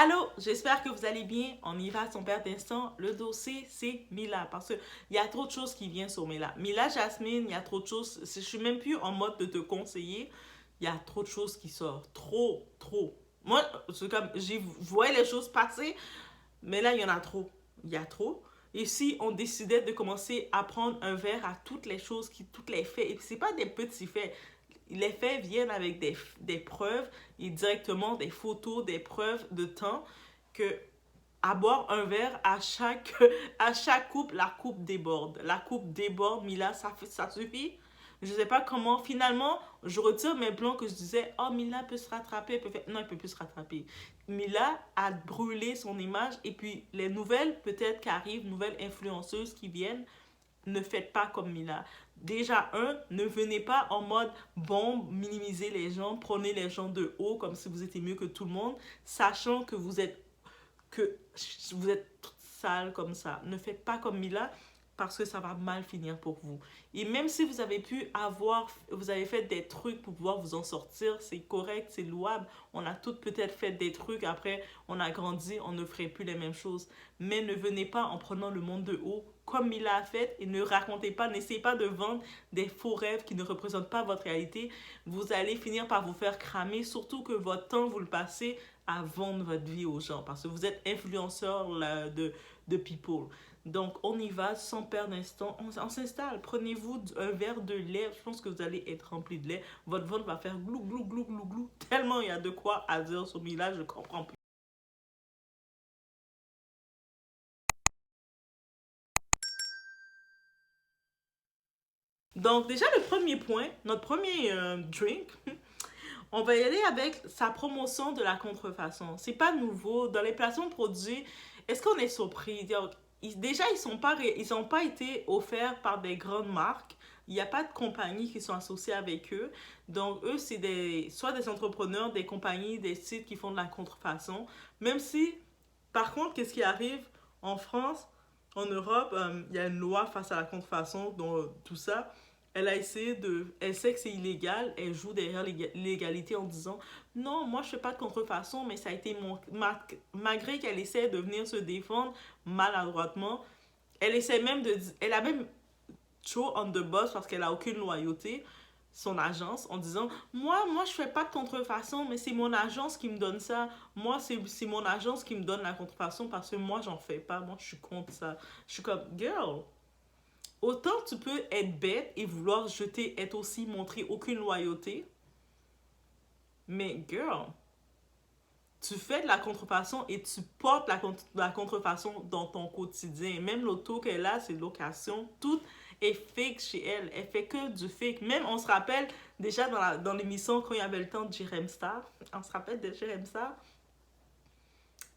Allô, j'espère que vous allez bien. On y va, son père d'instant. Le dossier, c'est Mila. Parce qu'il y a trop de choses qui viennent sur Mila. Mila, Jasmine, il y a trop de choses. Je suis même plus en mode de te conseiller. Il y a trop de choses qui sortent. Trop, trop. Moi, c'est comme, j'ai voyais les choses passer, mais là, il y en a trop. Il y a trop. Et si on décidait de commencer à prendre un verre à toutes les choses, toutes les faits, et c'est pas des petits faits, les faits viennent avec des preuves et directement des photos, des preuves de temps que à boire un verre à chaque coupe, la coupe déborde. La coupe déborde, Mila, ça suffit. Je sais pas comment, finalement, je retire mes plans que je disais, oh, Mila peut se rattraper, peut faire... Non, elle peut plus se rattraper. Mila a brûlé son image et puis les nouvelles, peut-être qu'arrivent, nouvelles influenceuses qui viennent, ne faites pas comme Mila. Déjà, ne venez pas en mode bombe, minimiser les gens, prenez les gens de haut comme si vous étiez mieux que tout le monde, sachant que vous êtes sale comme ça. Ne faites pas comme Mila parce que ça va mal finir pour vous. Et même si vous avez fait des trucs pour pouvoir vous en sortir, c'est correct, c'est louable. On a toutes peut-être fait des trucs, après on a grandi, on ne ferait plus les mêmes choses. Mais ne venez pas en prenant le monde de haut comme Mila a fait et ne racontez pas, n'essayez pas de vendre des faux rêves qui ne représentent pas votre réalité. Vous allez finir par vous faire cramer, surtout que votre temps, vous le passez à vendre votre vie aux gens parce que vous êtes influenceur là, de people. Donc, on y va sans perdre d'instant. On s'installe. Prenez-vous un verre de lait. Je pense que vous allez être rempli de lait. Votre ventre va faire glou, glou, glou, glou, glou. Tellement il y a de quoi à dire sur Mila, je comprends plus. Donc, déjà, le premier point, notre premier drink, on va y aller avec sa promotion de la contrefaçon. C'est pas nouveau. Dans les placements de produits, est-ce qu'on est surpris? Déjà, ils sont pas été offerts par des grandes marques. Il n'y a pas de compagnies qui sont associées avec eux. Donc, eux, c'est soit des entrepreneurs, des compagnies, des sites qui font de la contrefaçon. Même si, par contre, qu'est-ce qui arrive en France, en Europe, il y a une loi face à la contrefaçon, donc tout ça. Elle sait que c'est illégal, elle joue derrière l'illégalité en disant non, moi je fais pas de contrefaçon, mais ça a été malgré qu'elle essaie de venir se défendre maladroitement, elle a même trop on the boss parce qu'elle a aucune loyauté, son agence, en disant moi je fais pas de contrefaçon, mais c'est mon agence qui me donne ça. Moi, c'est mon agence qui me donne la contrefaçon parce que moi j'en fais pas, moi je suis contre ça. Je suis comme girl, autant tu peux être bête et vouloir être aussi montrer aucune loyauté, mais girl, tu fais de la contrefaçon et tu portes la contrefaçon dans ton quotidien. Même l'auto qu'elle a, c'est location, tout est fake chez elle. Elle fait que du fake. Même, on se rappelle, déjà dans l'émission, quand il y avait le temps de Jerem Star, on se rappelle de Jerem Star,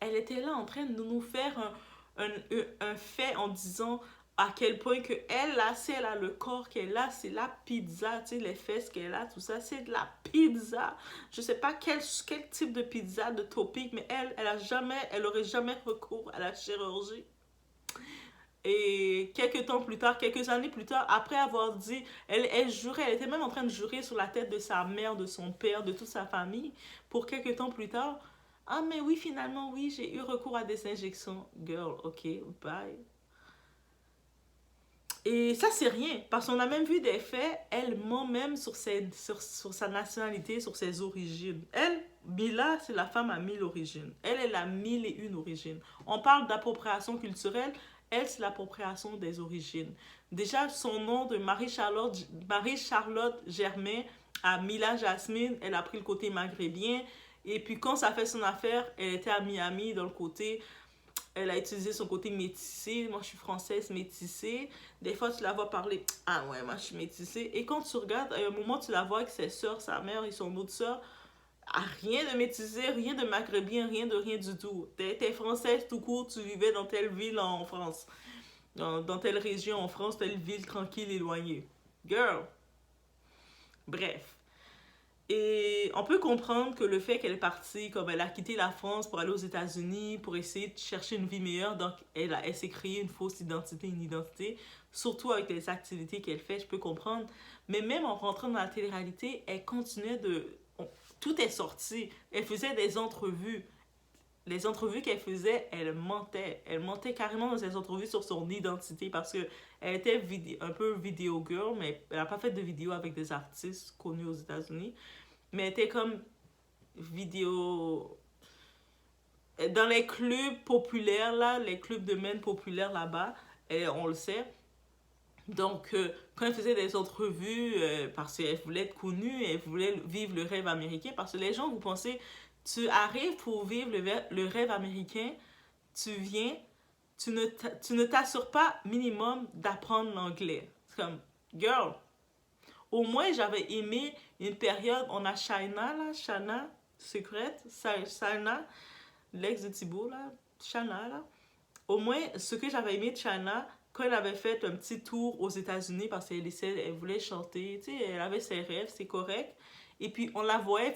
elle était là en train de nous faire un fait en disant à quel point que elle, là, si elle a le corps qu'elle a, c'est la pizza, tu sais, les fesses qu'elle a, tout ça, c'est de la pizza. Je sais pas quel type de pizza, de topic, mais elle aurait jamais recours à la chirurgie. Et quelques années plus tard, après avoir dit, elle jurait, elle était même en train de jurer sur la tête de sa mère, de son père, de toute sa famille, pour quelques temps plus tard. Ah, mais oui, finalement, oui, j'ai eu recours à des injections. Girl, ok, bye. Et ça, c'est rien, parce qu'on a même vu des faits, elle ment même sur sa nationalité, sur ses origines. Elle, Mila, c'est la femme à mille origines. Elle a mille et une origines. On parle d'appropriation culturelle, elle, c'est l'appropriation des origines. Déjà, son nom de Marie-Charlotte Germain à Mila Jasmine, elle a pris le côté maghrébien. Et puis quand ça fait son affaire, elle était à Miami dans le côté, elle a utilisé son côté métissé. Moi, je suis française métissée. Des fois, tu la vois parler. Ah ouais, moi, je suis métissée. Et quand tu regardes, à un moment, tu la vois avec ses soeurs, sa mère et son autre soeur. Ah, rien de métissé, rien de maghrébien, rien du tout. T'es française tout court, tu vivais dans telle ville en France. Dans telle région en France, telle ville tranquille, éloignée. Girl. Bref. Et on peut comprendre que le fait qu'elle est partie, comme elle a quitté la France pour aller aux États-Unis, pour essayer de chercher une vie meilleure, donc elle s'est créée une fausse identité, une identité, surtout avec les activités qu'elle fait, je peux comprendre. Mais même en rentrant dans la télé-réalité, elle continuait de... Tout est sorti. Elle faisait des entrevues. les entrevues qu'elle faisait, elle mentait. Elle mentait carrément dans ses entrevues sur son identité parce que elle était un peu vidéo girl, mais elle n'a pas fait de vidéo avec des artistes connus aux États-Unis. Mais elle était comme vidéo dans les clubs populaires, là, les clubs de men populaires là-bas, et on le sait. Donc, quand elle faisait des entrevues, parce qu'elle voulait être connue, elle voulait vivre le rêve américain, parce que les gens, vous pensez, tu arrives pour vivre le rêve américain, tu viens, tu ne t'assures pas minimum d'apprendre l'anglais. C'est comme, girl, au moins j'avais aimé une période, on a China, là, Shana, Secret, Shana, l'ex de Thibault, là, Shana, là. Au moins, ce que j'avais aimé de Shana, quand elle avait fait un petit tour aux États-Unis parce elle voulait chanter, tu sais, elle avait ses rêves, c'est correct. Et puis, on la voyait,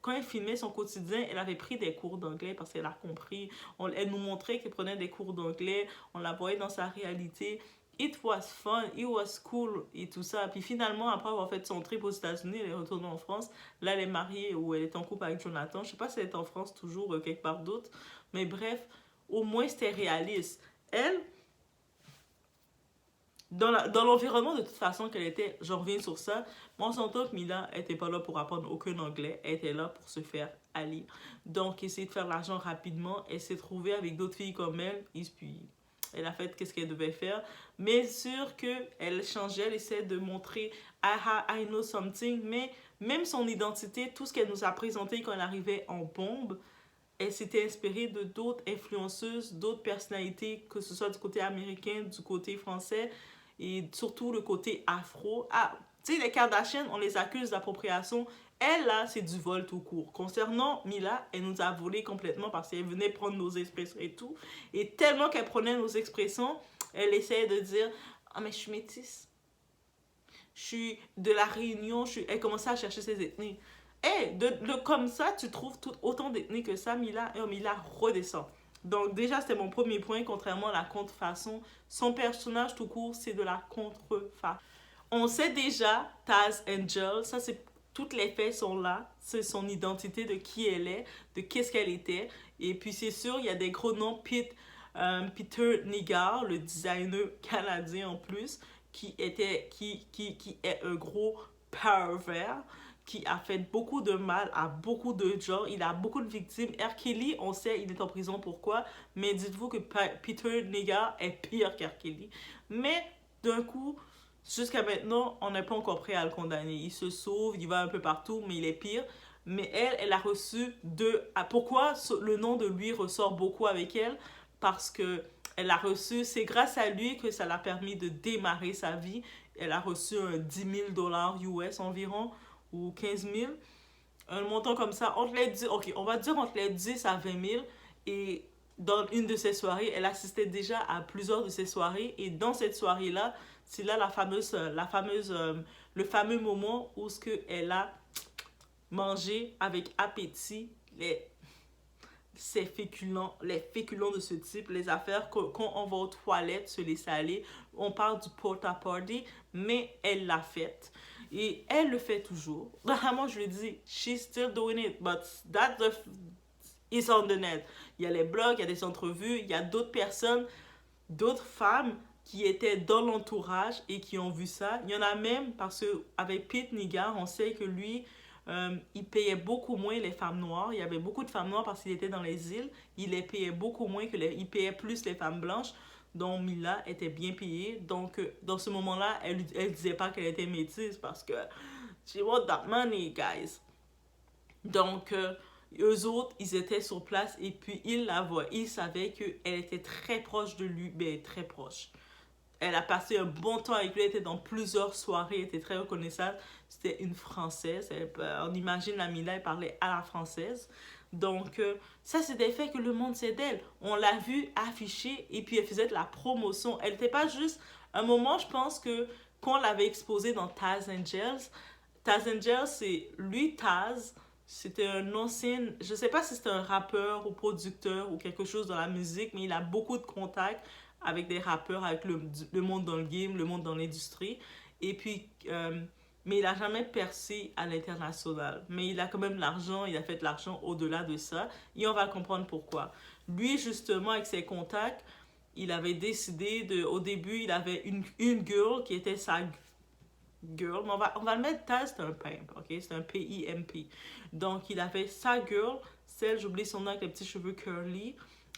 quand elle filmait son quotidien, elle avait pris des cours d'anglais parce qu'elle a compris. Elle nous montrait qu'elle prenait des cours d'anglais, on la voyait dans sa réalité. It was fun, it was cool et tout ça. Puis finalement, après avoir fait son trip aux États-Unis, elle est retournée en France. Là, elle est mariée ou elle est en couple avec Jonathan. Je sais pas si elle est en France toujours, quelque part d'autre. Mais bref, au moins c'était réaliste. Elle, dans l'environnement de toute façon qu'elle était, je reviens sur ça, moi on s'entend que Mila était pas là pour apprendre aucun anglais, elle était là pour se faire aller. Donc, essayer de faire l'argent rapidement, elle s'est trouvée avec d'autres filles comme elle, et puis elle a fait qu'est-ce qu'elle devait faire. Mais sûr qu'elle changeait, elle essayait de montrer I know something, mais même son identité, tout ce qu'elle nous a présenté quand elle arrivait en bombe, elle s'était inspirée de d'autres influenceuses, d'autres personnalités, que ce soit du côté américain, du côté français, et surtout le côté afro. Ah, tu sais, les Kardashians, on les accuse d'appropriation. Elle, là, c'est du vol tout court. Concernant Mila, elle nous a volé complètement parce qu'elle venait prendre nos expressions et tout. Et tellement qu'elle prenait nos expressions, elle essayait de dire « Ah, mais je suis métisse. Je suis de la Réunion. Elle commençait à chercher ses ethnies. » Hey, comme ça, tu trouves autant d'ethnies que ça, Mila, et Mila redescend. Donc déjà, c'était mon premier point, contrairement à la contrefaçon. Son personnage tout court, c'est de la contrefaçon. On sait déjà, Taz Angel, ça c'est toutes les faits sont là, c'est son identité de qui elle est, de qu'est-ce qu'elle était. Et puis c'est sûr, il y a des gros noms, Peter Nigar, le designer canadien en plus, qui est un gros pervers, qui a fait beaucoup de mal à beaucoup de gens. Il a beaucoup de victimes. R. Kelly, on sait, il est en prison. Pourquoi? Mais dites-vous que Peter Nigar est pire qu'R. Kelly. Mais d'un coup, jusqu'à maintenant, on n'est pas encore prêt à le condamner. Il se sauve, il va un peu partout, mais il est pire. Mais elle a reçu deux... Pourquoi le nom de lui ressort beaucoup avec elle? Parce que elle a reçu, c'est grâce à lui que ça l'a permis de démarrer sa vie. Elle a reçu un 10 000 dollars US environ, ou 15 000. Un montant comme ça, on va dire entre les 10 à 20 000. Et dans une de ces soirées, elle assistait déjà à plusieurs de ces soirées. Et dans cette soirée-là, c'est là le fameux moment où ce que elle a mangé avec appétit les féculents de ce type, les affaires quand on va aux toilettes se laisser aller. On parle du porta party, mais elle l'a fait. Et elle le fait toujours. Vraiment, je lui dis, she's still doing it, but it's on the net. Il y a les blogs, il y a des entrevues, il y a d'autres personnes, d'autres femmes qui étaient dans l'entourage et qui ont vu ça. Il y en a même parce qu'avec Pete Nigar, on sait que lui, il payait beaucoup moins les femmes noires. Il y avait beaucoup de femmes noires parce qu'il était dans les îles. Il les payait beaucoup moins il payait plus les femmes blanches. Donc Mila était bien payée. Donc dans ce moment-là, elle disait pas qu'elle était métisse parce que she want that money, guys. Donc eux autres, ils étaient sur place et puis ils la voient. Ils savaient qu'elle était très proche de lui, ben très proche. Elle a passé un bon temps avec lui, elle était dans plusieurs soirées, elle était très reconnaissante. C'était une Française, on imagine la Mila, elle parlait à la française. Donc, ça, c'est des faits que le monde sait d'elle. On l'a vue afficher et puis elle faisait de la promotion. Elle n'était pas juste... Un moment, je pense que quand on l'avait exposée dans Taz Angels, c'est lui, Taz, c'était un ancien... Je ne sais pas si c'était un rappeur ou producteur ou quelque chose dans la musique, mais il a beaucoup de contacts avec des rappeurs, avec le monde dans le game, le monde dans l'industrie. Et puis, mais il n'a jamais percé à l'international. Mais il a quand même l'argent, il a fait de l'argent au-delà de ça, et on va comprendre pourquoi. Lui, justement, avec ses contacts, il avait décidé de... Au début, il avait une girl qui était sa girl, mais on va le mettre Taz, c'est un pimp, ok? C'est un P-I-M-P. Donc, il avait sa girl, celle, j'oublie son nom, avec les petits cheveux curly,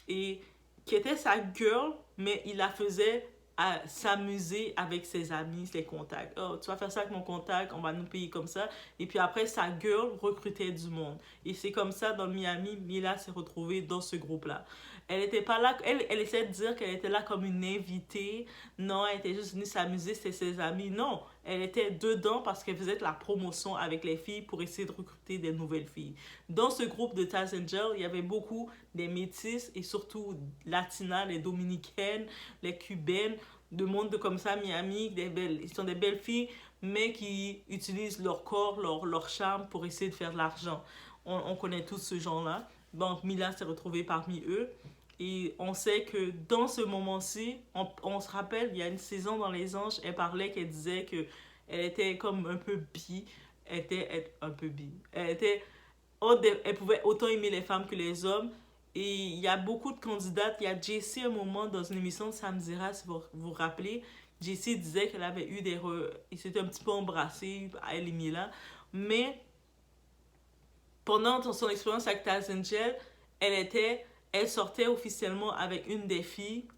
et qui était sa girl, mais il la faisait à s'amuser avec ses amis, ses contacts. Oh, tu vas faire ça avec mon contact, on va nous payer comme ça. Et puis après, sa girl recrutait du monde. Et c'est comme ça, dans le Miami, Mila s'est retrouvée dans ce groupe-là. Elle était pas là, elle essayait de dire qu'elle était là comme une invitée. Non, elle était juste venue s'amuser, c'était ses amis. Non, elle était dedans parce qu'elle faisait de la promotion avec les filles pour essayer de recruter des nouvelles filles. Dans ce groupe de Taz Angel, il y avait beaucoup des métis et surtout latinas, les dominicaines, les cubaines, de monde de comme ça, Miami, ils sont des belles filles, mais qui utilisent leur corps, leur charme pour essayer de faire de l'argent. On connaît tous ce genre-là. Donc Mila s'est retrouvée parmi eux. Et on sait que dans ce moment-ci, on se rappelle, il y a une saison dans Les Anges, elle parlait, qu'elle disait que elle était comme un peu bi. Elle était un peu bi. Elle pouvait autant aimer les femmes que les hommes. Et il y a beaucoup de candidates. Il y a Jessie, un moment, dans une émission de Samzira, si vous vous rappelez, Jessie disait qu'elle avait eu des... Ils s'étaient un petit peu embrassés, elle et Mila. Mais pendant son expérience avec Taz Angel, elle sortait officiellement avec une des filles.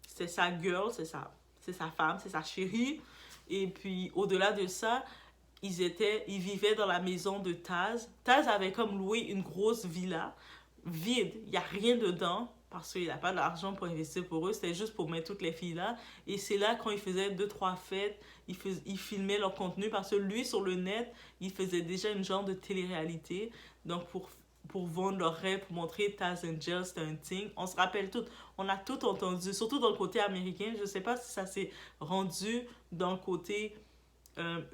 C'est sa girl, c'est sa femme, c'est sa chérie. Et puis, au-delà de ça, ils vivaient dans la maison de Taz. Taz avait comme loué une grosse villa vide. Il n'y a rien dedans parce qu'il n'a pas d'argent pour investir pour eux. C'était juste pour mettre toutes les filles là. Et c'est là, quand il faisait deux, trois fêtes, il filmait leur contenu parce que lui, sur le net, il faisait déjà une genre de télé-réalité. Donc, pour vendre leurs rêves, pour montrer Taz Angel, c'était un thing. On se rappelle tout, on a tout entendu, surtout dans le côté américain. Je ne sais pas si ça s'est rendu dans le côté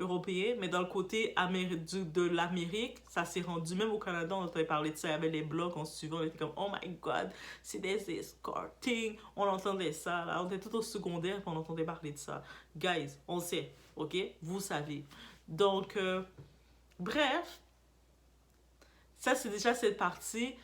européen, mais dans le côté de l'Amérique, ça s'est rendu. Même au Canada, on entendait parler de ça. Il y avait les blogs en suivant, on était comme oh my god, c'est des escorting. On entendait ça, là. On était tout au secondaire et on entendait parler de ça. Guys, on sait, ok? Vous savez. Donc, bref, ça c'est déjà cette partie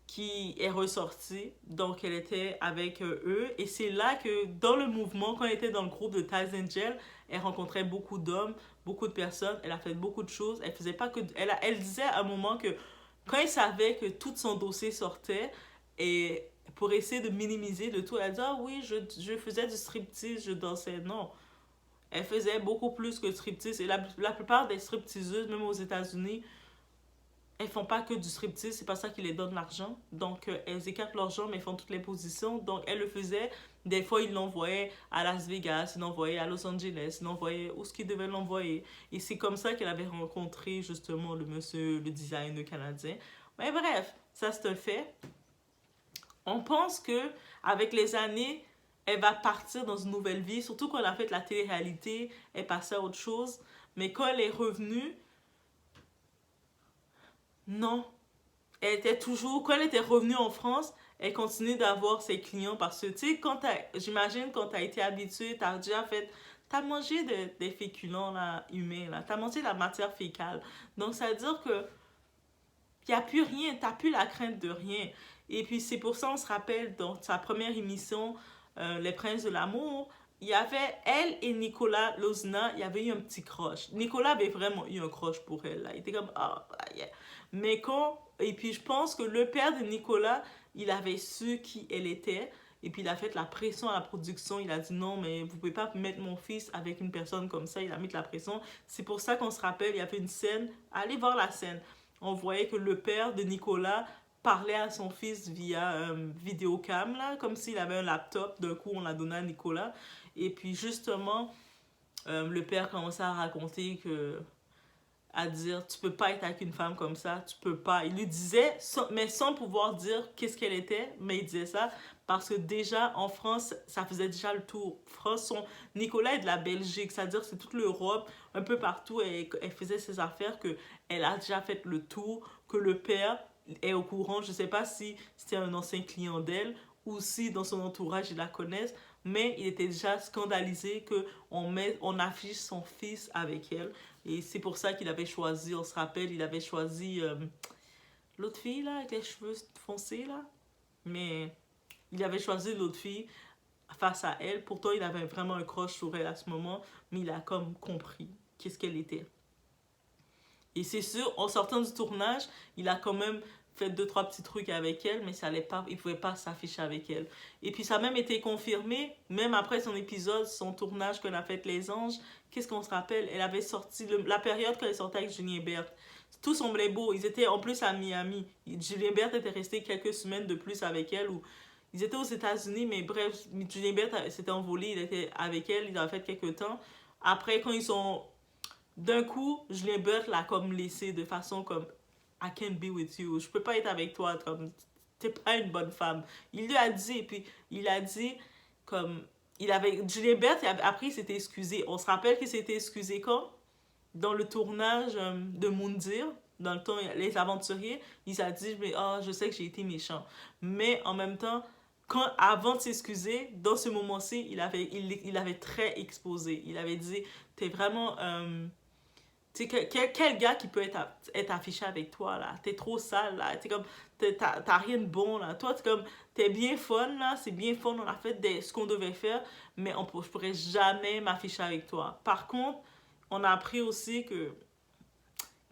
qui est ressortie. Donc, elle était avec eux. Et c'est là que, dans le mouvement, quand elle était dans le groupe de Taz Angel, elle rencontrait beaucoup d'hommes, beaucoup de personnes. Elle a fait beaucoup de choses. Elle faisait pas que... Elle disait à un moment que quand elle savait que tout son dossier sortait, et pour essayer de minimiser le tout, elle disait, ah oui, je faisais du striptease, je dansais. Non. Elle faisait beaucoup plus que striptease. Et la plupart des stripteaseuses, même aux États-Unis, elles font pas que du striptease, c'est pas ça qui les donne l'argent. Donc, elles écartent l'argent, mais elles font toutes les positions. Donc, elles le faisaient. Des fois, ils l'envoyaient à Las Vegas, ils l'envoyaient à Los Angeles, ils l'envoyaient où ce qu'ils devaient l'envoyer. Et c'est comme ça qu'elle avait rencontré, justement, le monsieur, le designer canadien. Mais bref, ça c'est un fait. On pense que avec les années, elle va partir dans une nouvelle vie. Surtout quand elle a fait la télé-réalité, elle passait à autre chose. Mais quand elle est revenue, non, elle était toujours, quand elle était revenue en France, elle continue d'avoir ses clients parce que, tu sais, j'imagine quand t'as été habitué, t'as déjà fait, t'as mangé des féculents là, humains, là, t'as mangé de la matière fécale. Donc, ça veut dire que il n'y a plus rien, t'as plus la crainte de rien. Et puis, c'est pour ça, on se rappelle, dans sa première émission, Les Princes de l'amour, il y avait elle et Nicolas Lozna, il y avait eu un petit crush. Nicolas avait vraiment eu un crush pour elle, là. Il était comme, ah, oh, yeah. Mais quand... Et puis je pense que le père de Nicolas, il avait su qui elle était. Et puis il a fait la pression à la production. Il a dit non, mais vous pouvez pas mettre mon fils avec une personne comme ça. Il a mis de la pression. C'est pour ça qu'on se rappelle, il y avait une scène. Allez voir la scène. On voyait que le père de Nicolas parlait à son fils via vidéocam, là, comme s'il avait un laptop. D'un coup, on l'a donné à Nicolas. Et puis justement, le père commençait à raconter que à dire tu peux pas être avec une femme comme ça, tu peux pas. Il lui disait, mais sans pouvoir dire qu'est-ce qu'elle était, mais il disait ça parce que déjà en France, ça faisait déjà le tour. Nicolas est de la Belgique, c'est-à-dire c'est toute l'Europe, un peu partout, et elle faisait ses affaires, que elle a déjà fait le tour, que le père est au courant. Je sais pas si c'était un ancien client d'elle ou si dans son entourage ils la connaissent, mais il était déjà scandalisé qu'on affiche son fils avec elle. Et c'est pour ça qu'il avait choisi, on se rappelle, il avait choisi l'autre fille, là, avec les cheveux foncés, là. Mais il avait choisi l'autre fille face à elle. Pourtant, il avait vraiment un crush sur elle à ce moment, mais il a comme compris qu'est-ce qu'elle était. Et c'est sûr, en sortant du tournage, il a quand même fait 2-3 petits trucs avec elle, mais ça allait pas, il pouvait pas s'afficher avec elle. Et puis ça a même été confirmé, même après son épisode, son tournage qu'on a fait Les Anges, qu'est-ce qu'on se rappelle? Elle avait sorti, la période quand elle sortait avec Julien Berthe, tout semblait beau. Ils étaient en plus à Miami. Julien Berthe était resté quelques semaines de plus avec elle, ou ils étaient aux États-Unis, mais bref, Julien Berthe s'était envolé, il était avec elle, il a fait quelques temps. Après, quand ils sont d'un coup, Julien Berthe l'a comme laissé de façon comme I can't be with you. Je peux pas être avec toi, comme t'es pas une bonne femme. Il lui a dit, et puis il a dit comme il avait Julien Berthe après il s'était excusé. On se rappelle qu'il s'était excusé quand dans le tournage de Moundir, dans le temps Les Aventuriers, il a dit mais oh, je sais que j'ai été méchant. Mais en même temps, avant de s'excuser, dans ce moment-ci, il avait très exposé. Il avait dit t'es vraiment quel gars qui peut être affiché avec toi, là? T'es trop sale, là. T'es comme, t'as rien de bon, là. Toi, t'es bien fun, là. C'est bien fun, on a fait ce qu'on devait faire, mais je pourrais jamais m'afficher avec toi. Par contre, on a appris aussi que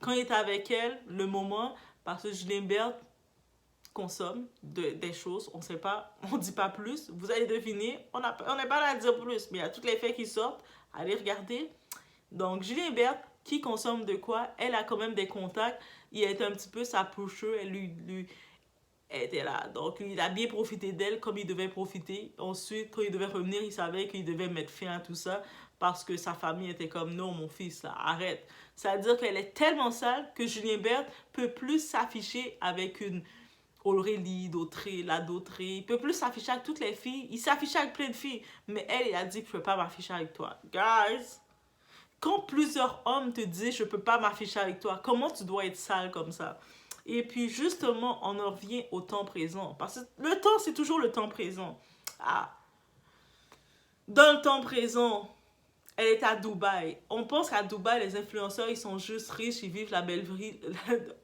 quand il était avec elle, le moment, parce que Julien Berthe consomme des choses, on sait pas, on dit pas plus. Vous allez deviner, on n'est pas là à dire plus, mais il y a toutes les faits qui sortent. Allez regarder. Donc, Julien Berthe, qui consomme de quoi, elle a quand même des contacts. Il a été un petit peu sa pusher, elle était là. Donc, il a bien profité d'elle comme il devait profiter. Ensuite, quand il devait revenir, il savait qu'il devait mettre fin à tout ça parce que sa famille était comme non, mon fils, là, arrête. C'est-à-dire qu'elle est tellement sale que Julien Berthe peut plus s'afficher avec une Aurélie, Dautré. Il peut plus s'afficher avec toutes les filles. Il s'affichait avec plein de filles. Mais elle, il a dit que je peux pas m'afficher avec toi. Guys, quand plusieurs hommes te disent je peux pas m'afficher avec toi, comment tu dois être sale comme ça? Et puis justement, on en revient au temps présent. Parce que le temps, c'est toujours le temps présent. Ah. Dans le temps présent, elle est à Dubaï. On pense qu'à Dubaï, les influenceurs, ils sont juste riches, ils vivent la belle vie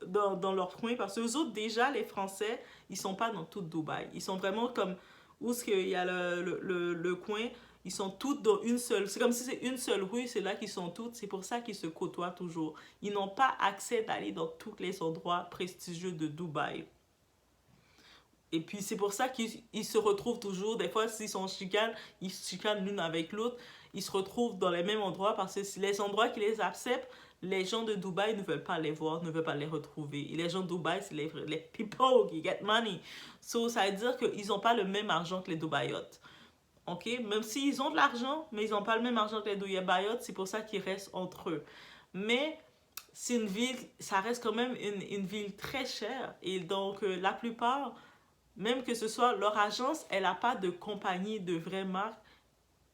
dans leur coin. Parce que eux autres, déjà, les Français, ils sont pas dans tout Dubaï. Ils sont vraiment comme où est-ce qu'il y a le coin. Ils sont toutes dans une seule... C'est comme si c'est une seule rue, c'est là qu'ils sont toutes. C'est pour ça qu'ils se côtoient toujours. Ils n'ont pas accès d'aller dans tous les endroits prestigieux de Dubaï. Et puis c'est pour ça qu'ils se retrouvent toujours. Des fois, s'ils sont chicanes, ils se chicanent l'une avec l'autre. Ils se retrouvent dans les mêmes endroits parce que les endroits qui les acceptent, les gens de Dubaï ne veulent pas les voir, ne veulent pas les retrouver. Et les gens de Dubaï, c'est les people qui get money. So, ça veut dire qu'ils n'ont pas le même argent que les Dubaïotes. Ok, même s'ils ont de l'argent, mais ils n'ont pas le même argent que les Dubaïotes, c'est pour ça qu'ils restent entre eux. Mais c'est une ville, ça reste quand même une ville très chère. Et donc, la plupart, même que ce soit leur agence, elle n'a pas de compagnie de vraie marque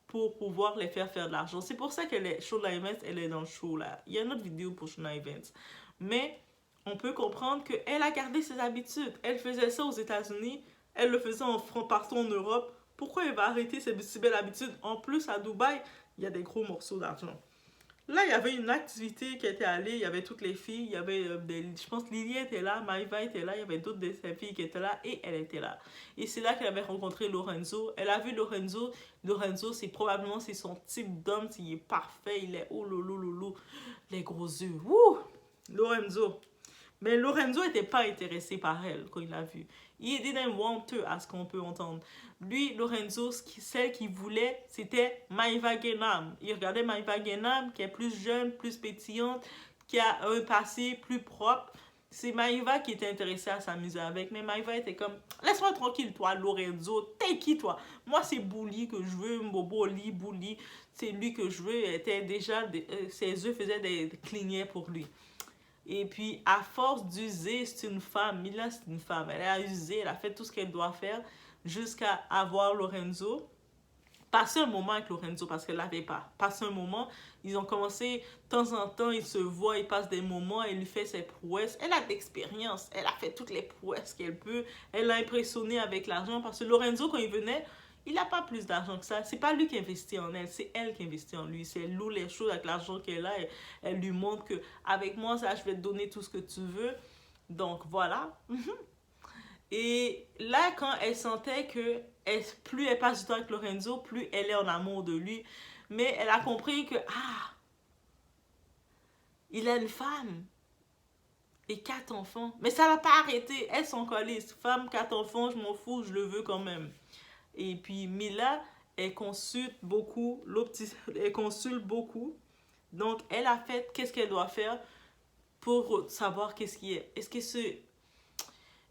pour pouvoir les faire de l'argent. C'est pour ça que Shona Evans, elle est dans le show là. Il y a une autre vidéo pour Shona Evans. Mais on peut comprendre qu'elle a gardé ses habitudes. Elle faisait ça aux États-Unis, elle le faisait partout en Europe. Pourquoi elle va arrêter ses si belles habitudes? En plus, à Dubaï, il y a des gros morceaux d'argent. Là, il y avait une activité qui était allée, il y avait toutes les filles, il y avait, je pense, Lily était là, Maïva était là, il y avait d'autres de ses filles qui étaient là, et elle était là. Et c'est là qu'elle avait rencontré Lorenzo. Elle a vu Lorenzo. Lorenzo, c'est probablement son type d'homme, il est parfait, il est oh lolo, les gros yeux. Wouh! Lorenzo. Mais Lorenzo n'était pas intéressé par elle quand il l'a vue. Il didn't want her, à ce qu'on peut entendre. Lui, Lorenzo, celle qu'il voulait, c'était Maïva Genam. Il regardait Maïva Genam, qui est plus jeune, plus pétillante, qui a un passé plus propre. C'est Maïva qui était intéressée à s'amuser avec. Mais Maïva était comme, laisse-moi tranquille, toi, Lorenzo. T'es qui, toi? Moi, c'est Bouli que je veux, Mboboli, Bouli. C'est lui que je veux. Était déjà, ses yeux faisaient des clignets pour lui. Et puis, à force d'user, c'est une femme. Mila, c'est une femme. Elle a usé, elle a fait tout ce qu'elle doit faire jusqu'à avoir Lorenzo. Passer un moment avec Lorenzo parce qu'elle l'avait pas. Passer un moment, ils ont commencé, de temps en temps, ils se voient, ils passent des moments, elle lui fait ses prouesses. Elle a de l'expérience, elle a fait toutes les prouesses qu'elle peut. Elle l'a impressionné avec l'argent parce que Lorenzo, quand il venait, Il n'a pas plus d'argent que ça. C'est pas lui qui investit en elle, c'est elle qui investit en lui. C'est elle loue les choses avec l'argent qu'elle a. Elle lui montre que avec moi, ça, je vais te donner tout ce que tu veux. Donc voilà. Et là, quand elle sentait que plus elle passe du temps avec Lorenzo, plus elle est en amour de lui. Mais elle a compris que, ah, il a une femme et 4 enfants. Mais ça l'a pas arrêté. Elle s'en collée. Femme, 4 enfants, je m'en fous, je le veux quand même. Et puis Mila, elle consulte beaucoup, elle consulte beaucoup. Donc, elle a fait qu'est-ce qu'elle doit faire pour savoir qu'est-ce qui est. Est-ce que c'est...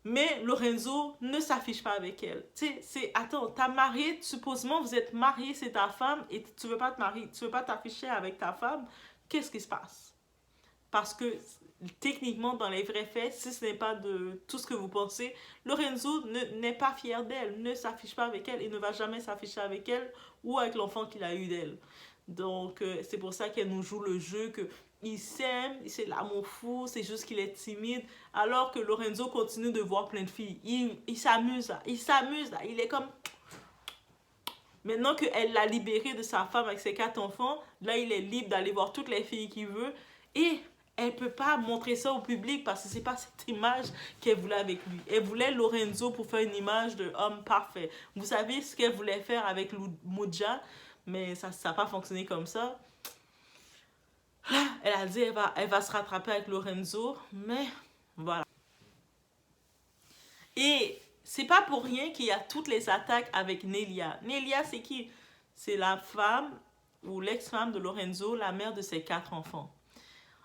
Mais Lorenzo ne s'affiche pas avec elle. Tu sais, attends, t'as marié, supposément vous êtes marié, c'est ta femme, et tu veux pas te marier, tu veux pas t'afficher avec ta femme, qu'est-ce qui se passe? Parce que techniquement, dans les vrais faits, si ce n'est pas de tout ce que vous pensez, Lorenzo n'est pas fier d'elle, ne s'affiche pas avec elle et ne va jamais s'afficher avec elle ou avec l'enfant qu'il a eu d'elle. Donc, c'est pour ça qu'elle nous joue le jeu que il s'aime, c'est l'amour fou, c'est juste qu'il est timide, alors que Lorenzo continue de voir plein de filles. Il s'amuse là, il s'amuse là, il est comme... Maintenant qu'elle l'a libéré de sa femme avec ses 4 enfants, là il est libre d'aller voir toutes les filles qu'il veut et elle peut pas montrer ça au public parce que c'est pas cette image qu'elle voulait avec lui. Elle voulait Lorenzo pour faire une image de homme parfait. Vous savez ce qu'elle voulait faire avec Muja, mais ça n'a pas fonctionné comme ça. Elle a dit elle va se rattraper avec Lorenzo, mais voilà. Et c'est pas pour rien qu'il y a toutes les attaques avec Nelia. Nelia, c'est qui? C'est la femme ou l'ex-femme de Lorenzo, la mère de ses 4 enfants.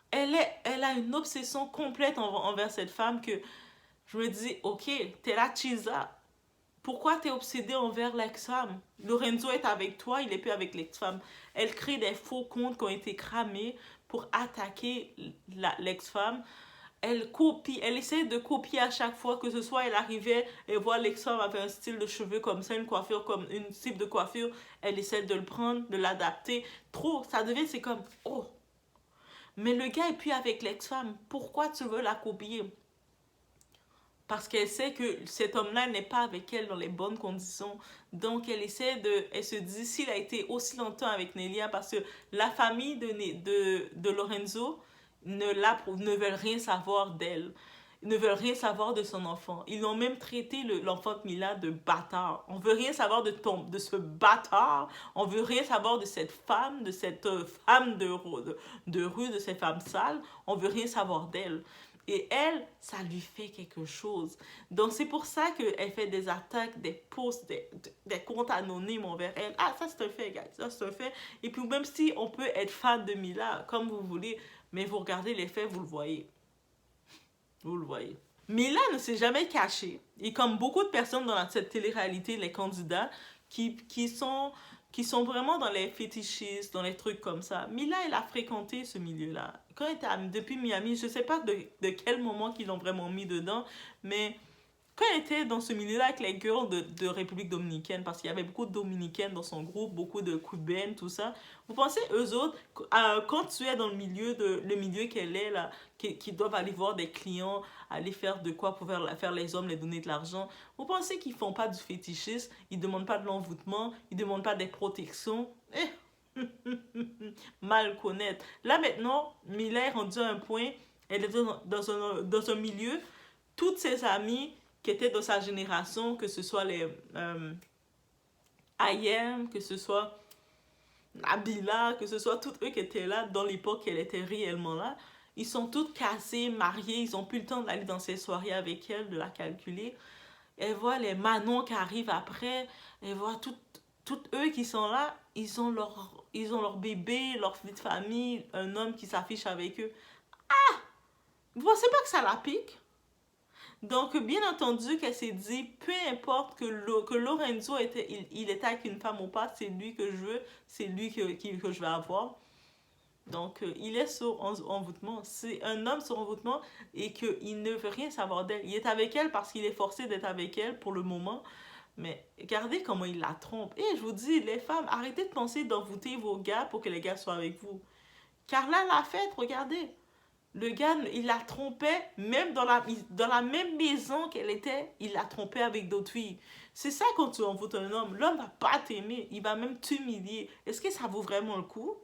Elle a une obsession complète envers cette femme que je me dis, ok, t'es la Chisa. Pourquoi t'es obsédée envers l'ex-femme? Lorenzo est avec toi, il est plus avec l'ex-femme. Elle crée des faux comptes qui ont été cramés pour attaquer l'ex-femme. Elle copie, elle essaie de copier à chaque fois, que ce soit elle arrivait et voit l'ex-femme avait un style de cheveux comme ça, une coiffure comme une type de coiffure, elle essaie de le prendre, de l'adapter. Trop, ça devient, c'est comme, oh. Mais le gars est plus avec l'ex-femme. Pourquoi tu veux la copier? Parce qu'elle sait que cet homme-là n'est pas avec elle dans les bonnes conditions. Donc, elle se dit, s'il a été aussi longtemps avec Nelia, parce que la famille de Lorenzo ne veulent rien savoir d'elle. Ils ne veulent rien savoir de son enfant. Ils ont même traité l'enfant de Mila de bâtard. On veut rien savoir de ce bâtard. On veut rien savoir de cette femme, de cette femme de rue, de cette femme sale. On veut rien savoir d'elle. Et elle, ça lui fait quelque chose. Donc, c'est pour ça qu'elle fait des attaques, des posts, des comptes anonymes envers elle. Ah, ça, c'est un fait, guys. Ça, c'est un fait. Et puis, même si on peut être fan de Mila, comme vous voulez, mais vous regardez les faits, vous le voyez. Vous le voyez. Mila ne s'est jamais cachée. Et comme beaucoup de personnes dans cette télé-réalité, les candidats, qui sont vraiment dans les fétichistes, dans les trucs comme ça. Mila, elle a fréquenté ce milieu-là. Quand elle était depuis Miami, je ne sais pas de quel moment qu'ils l'ont vraiment mis dedans, mais quand elle était dans ce milieu-là avec les girls de République Dominicaine, parce qu'il y avait beaucoup de Dominicaines dans son groupe, beaucoup de Cubaines, tout ça, vous pensez, eux autres, quand tu es dans le milieu qu'elle est, là, qui doivent aller voir des clients, aller faire de quoi pour faire les hommes, les donner de l'argent, vous pensez qu'ils font pas du fétichisme, ils demandent pas de l'envoûtement, ils demandent pas des protections? Mal connaître. Là maintenant, Mila est rendue à un point, elle est dans un milieu, toutes ses amies qui étaient de sa génération, que ce soit les Ayem, que ce soit Nabila, que ce soit toutes eux qui étaient là dans l'époque qu'elle était réellement là, ils sont toutes cassés, mariés, ils n'ont plus le temps d'aller dans ces soirées avec elle, de la calculer. Elle voit les Manon qui arrivent après, elle voit toutes eux qui sont là, ils ont leur bébé, leur vie de famille, un homme qui s'affiche avec eux. Ah! Vous pensez pas que ça la pique? Donc, bien entendu, qu'elle s'est dit, peu importe que Lorenzo il était avec une femme ou pas, c'est lui que je veux, c'est lui que je vais avoir. Donc, il est sur envoûtement. C'est un homme sur envoûtement et qu'il ne veut rien savoir d'elle. Il est avec elle parce qu'il est forcé d'être avec elle pour le moment. Mais regardez comment il la trompe. Et je vous dis, les femmes, arrêtez de penser d'envoûter vos gars pour que les gars soient avec vous. Carla l'a fait, regardez. Le gars, il la trompait, même dans la même maison qu'elle était, il la trompait avec d'autres filles. C'est ça quand tu envoûtes un homme. L'homme va pas t'aimer, il va même t'humilier. Est-ce que ça vaut vraiment le coup?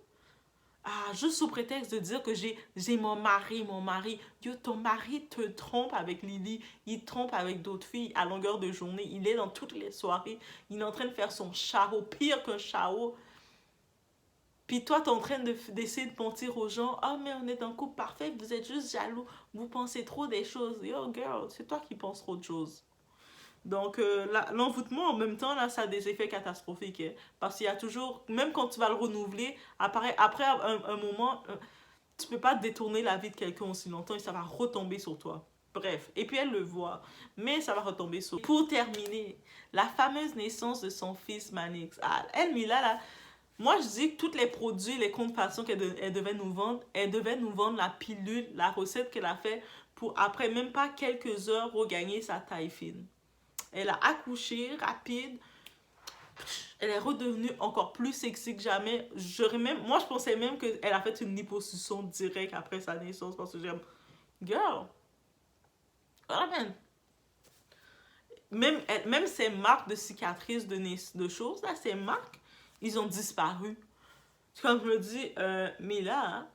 Ah, juste sous prétexte de dire que j'ai mon mari. Yo, ton mari te trompe avec Lily, il te trompe avec d'autres filles à longueur de journée. Il est dans toutes les soirées, il est en train de faire son charo, pire qu'un charo. Puis toi, t'es en train d'essayer de mentir aux gens. Ah, mais on est un couple parfait, vous êtes juste jaloux. Vous pensez trop des choses. Yo, girl, c'est toi qui penses trop de choses. Donc, l'envoûtement, en même temps, là, ça a des effets catastrophiques. Hein. Parce qu'il y a toujours, même quand tu vas le renouveler, après un moment, tu peux pas détourner la vie de quelqu'un aussi longtemps et ça va retomber sur toi. Bref, et puis elle le voit, mais ça va retomber sur. Pour terminer, la fameuse naissance de son fils Manix. Ah, elle, Mila, là, moi, je dis que tous les produits, les contrefaçons elle devait nous vendre, elle devait nous vendre la pilule, la recette qu'elle a fait pour, après même pas quelques heures, regagner sa taille fine. Elle a accouché rapide, elle est redevenue encore plus sexy que jamais. Moi, je pensais même qu'elle a fait une liposuction directe après sa naissance parce que j'aime. Girl, voilà, man. Même ces marques de cicatrices de choses, là, ces marques, ils ont disparu. Comme je me dis, mais là, hein,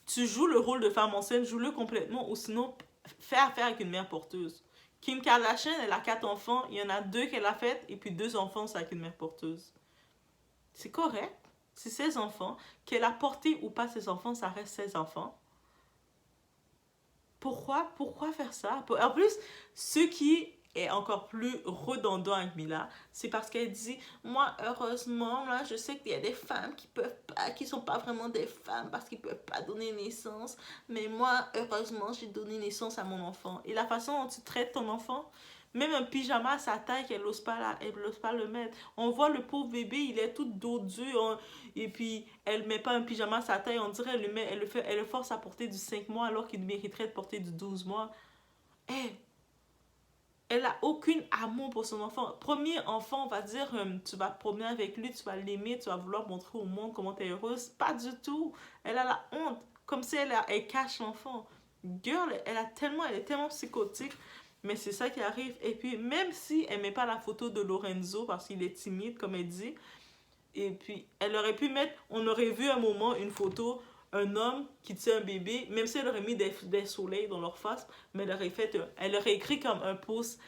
tu joues le rôle de femme enceinte, joue-le complètement ou sinon fais affaire avec une mère porteuse. Kim Kardashian, elle a 4 enfants, il y en a 2 qu'elle a faites et puis 2 enfants, c'est avec une mère porteuse. C'est correct. C'est ses enfants. Qu'elle a porté ou pas ses enfants, ça reste ses enfants. Pourquoi faire ça? En plus, ce qui est encore plus redondant avec Mila, c'est parce qu'elle dit, moi, heureusement, là, je sais qu'il y a des femmes qui peuvent pas, qui sont pas vraiment des femmes parce qu'ils peuvent pas donner naissance, mais moi, heureusement, j'ai donné naissance à mon enfant. Et la façon dont tu traites ton enfant, même un pyjama à sa taille, elle n'ose pas le mettre. On voit le pauvre bébé, il est tout dodu, et puis elle met pas un pyjama à sa taille, on dirait elle le force à porter du 5 mois alors qu'il mériterait de porter du 12 mois. Eh, elle a aucun amour pour son enfant. Premier enfant, on va dire, tu vas te promener avec lui, tu vas l'aimer, tu vas vouloir montrer au monde comment tu es heureuse. Pas du tout. Elle a la honte, comme si elle cache l'enfant. Girl, elle est tellement psychotique. Mais c'est ça qui arrive. Et puis, même si elle met pas la photo de Lorenzo parce qu'il est timide, comme elle dit, et puis elle aurait pu mettre, on aurait vu un moment une photo, un homme qui tient un bébé, même si elle aurait mis des soleils dans leur face, mais elle aurait écrit comme un post,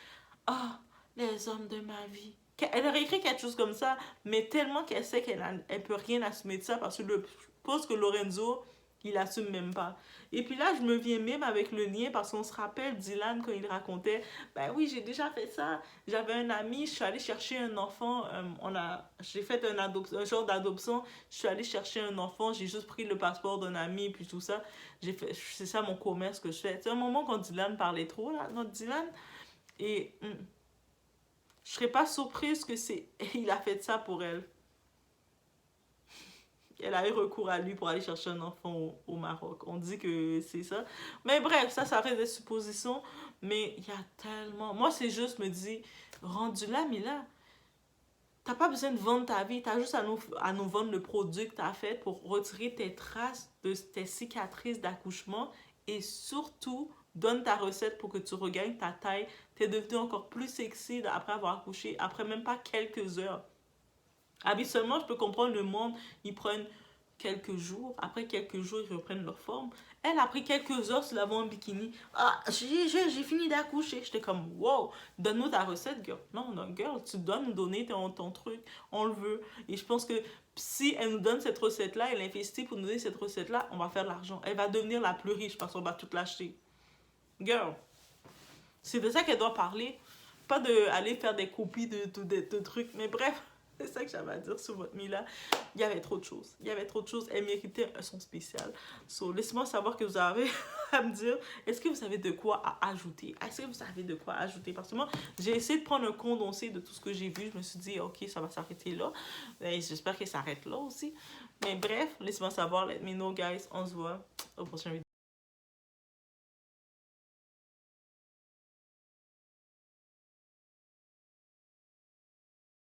ah, les hommes de ma vie. Elle aurait écrit quelque chose comme ça, mais tellement qu'elle sait elle peut rien assumer de ça parce que je pense que Lorenzo, il assume même pas. Et puis là, je me viens même avec le lien parce qu'on se rappelle Dylan quand il racontait, ben oui, j'ai déjà fait ça. J'avais un ami, je suis allée chercher un enfant, j'ai fait un genre d'adoption, je suis allée chercher un enfant, j'ai juste pris le passeport d'un ami puis tout ça. C'est ça mon commerce que je fais. C'est un moment quand Dylan parlait trop là, notre Dylan, et je serais pas surprise que il a fait ça pour elle. Elle a eu recours à lui pour aller chercher un enfant au Maroc. On dit que c'est ça. Mais bref, ça reste des suppositions. Mais il y a tellement... Moi, c'est juste me dire, rendu là, mais là, t'as pas besoin de vendre ta vie. T'as juste à nous vendre le produit que t'as fait pour retirer tes traces de tes cicatrices d'accouchement. Et surtout, donne ta recette pour que tu regagnes ta taille. T'es devenu encore plus sexy après avoir accouché, après même pas quelques heures. Habituellement, je peux comprendre le monde, ils prennent quelques jours. Après quelques jours, ils reprennent leur forme. Elle a pris quelques heures sur la en bikini. Ah, j'ai fini d'accoucher. J'étais comme, wow, donne-nous ta recette, girl. Non, non, girl, tu dois nous donner ton truc. On le veut. Et je pense que si elle nous donne cette recette-là, elle investit pour nous donner cette recette-là, on va faire de l'argent. Elle va devenir la plus riche parce qu'on va tout l'acheter. Girl, c'est de ça qu'elle doit parler. Pas d'aller faire des copies de trucs. Mais bref. C'est ça que j'avais à dire sur votre Mila. Il y avait trop de choses. Il y avait trop de choses. Elle méritait un son spécial. So, laissez-moi savoir que vous avez à me dire. Est-ce que vous avez de quoi à ajouter? Est-ce que vous avez de quoi ajouter? Parce que moi, j'ai essayé de prendre un condensé de tout ce que j'ai vu. Je me suis dit, ok, ça va s'arrêter là. Et j'espère que ça s'arrête là aussi. Mais bref, laissez-moi savoir. Let me know, guys. On se voit au prochain vidéo.